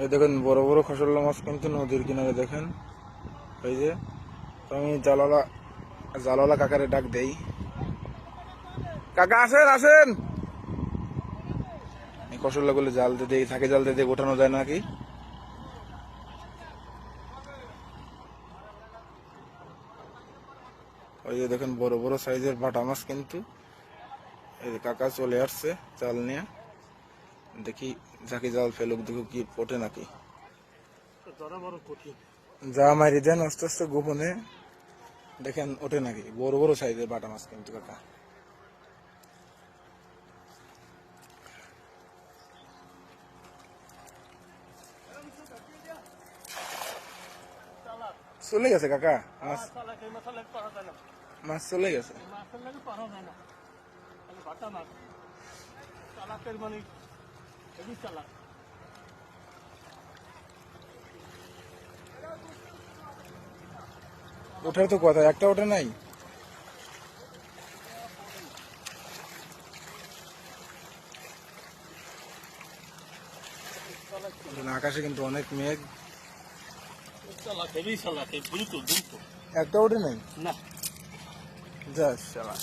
এই দেখেন বড় বড় খসল্লা মাছ কিন্তু নদীর কিনারে দেখেন। এই যে আমি জালালা কাকারে ডাক দেই, কাকা আসেন আসেন। এই খসল্লা গুলো জাল দিয়ে দেই, থাকে জাল দিয়ে ওঠানো যায় নাকি। ওই যে দেখেন বড় বড় সাইজের বাটা মাছ কিন্তু। এই যে কাকা চলে আসছে জাল নিয়ে, দেখি যাকে জাল ফেলুক, দেখো কি ওঠে নাকি। যা মারি দেন আস্তে আস্তে গোপনে, দেখেন ওঠে নাকি। বড় বড় সাইজের বাটা মাছ কিন্তু কাকা। চলে গেছে কাকা মাছ, মাছ চলে গেছে। ওঠার তো কথা, একটা ওঠে নাই। আকাশে কিন্তু অনেক মেঘ, একটা ওঠে নাই। না যা শালা।